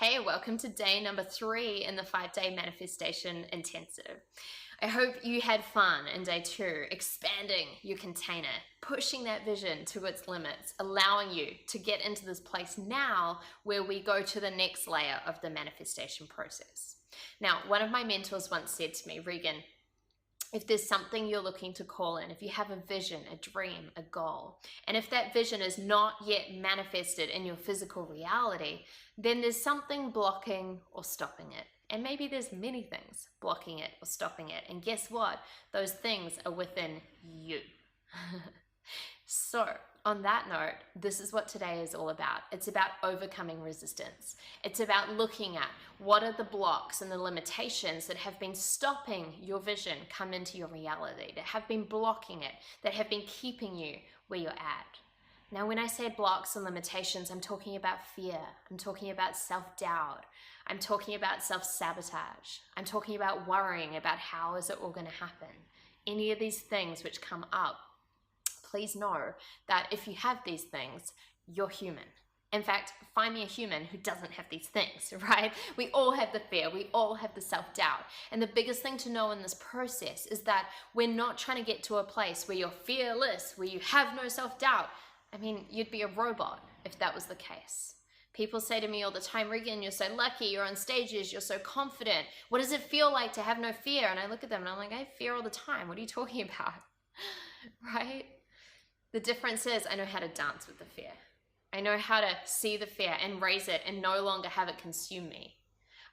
Hey, welcome to day number 3 in the 5-day manifestation intensive. I hope you had fun in day 2, expanding your container, pushing that vision to its limits, allowing you to get into this place now where we go to the next layer of the manifestation process. Now, one of my mentors once said to me, Regan, if there's something you're looking to call in, if you have a vision, a dream, a goal, and if that vision is not yet manifested in your physical reality, then there's something blocking or stopping it. And maybe there's many things blocking it or stopping it. And guess what? Those things are within you. So, on that note, this is what today is all about. It's about overcoming resistance. It's about looking at what are the blocks and the limitations that have been stopping your vision come into your reality, that have been blocking it, that have been keeping you where you're at. Now, when I say blocks and limitations, I'm talking about fear. I'm talking about self-doubt. I'm talking about self-sabotage. I'm talking about worrying about how is it all going to happen. Any of these things which come up, please know that if you have these things, you're human. In fact, find me a human who doesn't have these things, right? We all have the fear. We all have the self-doubt. And the biggest thing to know in this process is that we're not trying to get to a place where you're fearless, where you have no self-doubt. I mean, you'd be a robot if that was the case. People say to me all the time, Regan, you're so lucky, you're on stages, you're so confident. What does it feel like to have no fear? And I look at them and I'm like, I have fear all the time. What are you talking about? Right? The difference is I know how to dance with the fear. I know how to see the fear and raise it and no longer have it consume me.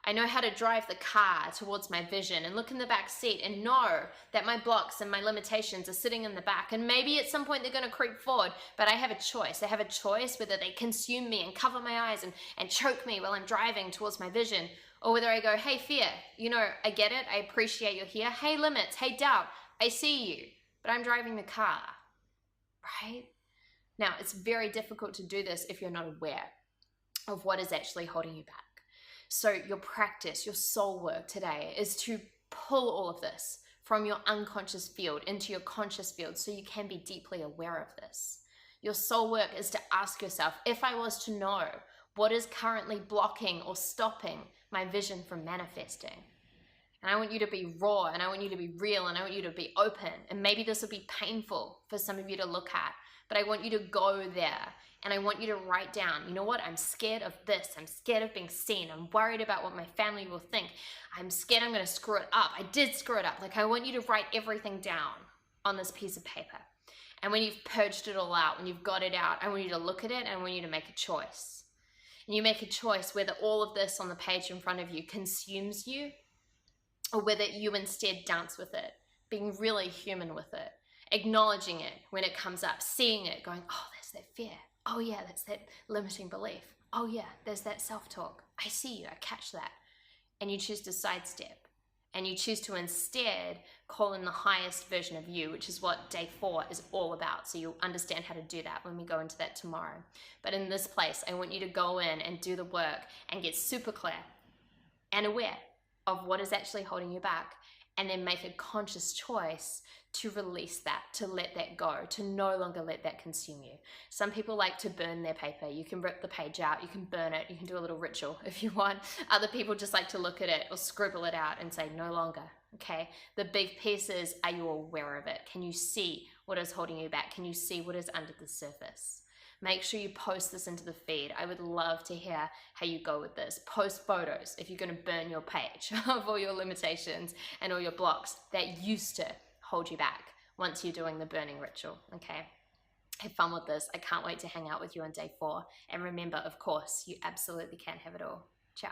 I know how to drive the car towards my vision and look in the back seat and know that my blocks and my limitations are sitting in the back. And maybe at some point they're going to creep forward, but I have a choice. I have a choice whether they consume me and cover my eyes and choke me while I'm driving towards my vision, or whether I go, hey, fear, you know, I get it. I appreciate you're here. Hey, limits. Hey, doubt. I see you, but I'm driving the car, right? Now, it's very difficult to do this if you're not aware of what is actually holding you back. So your practice, your soul work today is to pull all of this from your unconscious field into your conscious field so you can be deeply aware of this. Your soul work is to ask yourself, if I was to know what is currently blocking or stopping my vision from manifesting? And I want you to be raw, and I want you to be real, and I want you to be open. And maybe this will be painful for some of you to look at, but I want you to go there. And I want you to write down, you know what? I'm scared of this. I'm scared of being seen. I'm worried about what my family will think. I'm scared I'm going to screw it up. I did screw it up. Like, I want you to write everything down on this piece of paper. And when you've purged it all out, when you've got it out, I want you to look at it and I want you to make a choice. And you make a choice whether all of this on the page in front of you consumes you or whether you instead dance with it, being really human with it, acknowledging it when it comes up, seeing it, going, oh, there's that fear. Oh yeah, that's that limiting belief. Oh yeah, there's that self-talk. I see you, I catch that. And you choose to sidestep. And you choose to instead call in the highest version of you, which is what day 4 is all about. So you'll understand how to do that when we go into that tomorrow. But in this place, I want you to go in and do the work and get super clear and aware of what is actually holding you back, and then make a conscious choice to release that, to let that go, to no longer let that consume you. Some people like to burn their paper. You can rip the page out, you can burn it, you can do a little ritual if you want. Other people just like to look at it or scribble it out and say no longer, okay? The big piece is, are you aware of it? Can you see what is holding you back? Can you see what is under the surface? Make sure you post this into the feed. I would love to hear how you go with this. Post photos if you're going to burn your page of all your limitations and all your blocks that used to hold you back once you're doing the burning ritual, okay? Have fun with this. I can't wait to hang out with you on day 4. And remember, of course, you absolutely can have it all. Ciao.